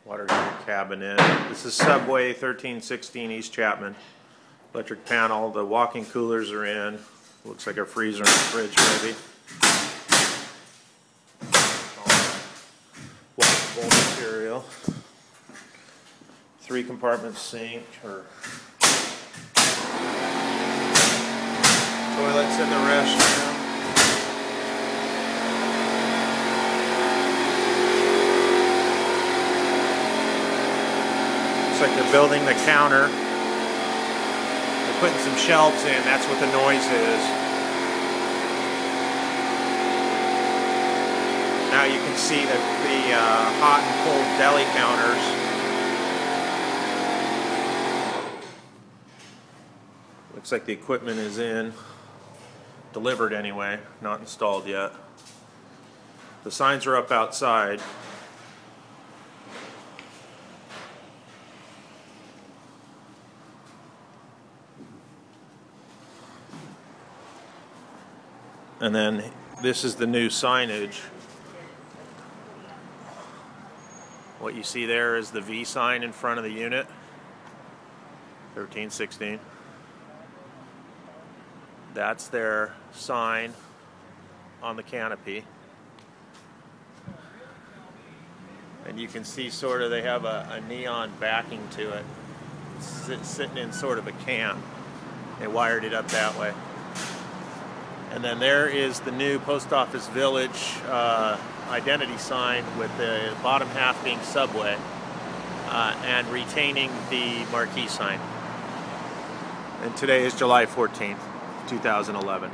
water heater cabinet. This is Subway 1316 East Chapman. Electric panel. The walk-in coolers are in. Looks like a freezer and a fridge maybe. Washable material. 3-compartment sink or toilets in the restroom. Looks like they're building the counter. They're putting some shelves in. That's what the noise is. Now you can see the hot and cold deli counters. Looks like the equipment is in. Delivered anyway, not installed yet. The signs are up outside. And then this is the new signage. What you see there is the V sign in front of the unit. 1316. That's their sign on the canopy. And you can see sort of they have a neon backing to it. It's sitting in sort of a can. They wired it up that way. And then there is the new Post Office Village identity sign with the bottom half being Subway and retaining the marquee sign. And today is July 14th, 2011.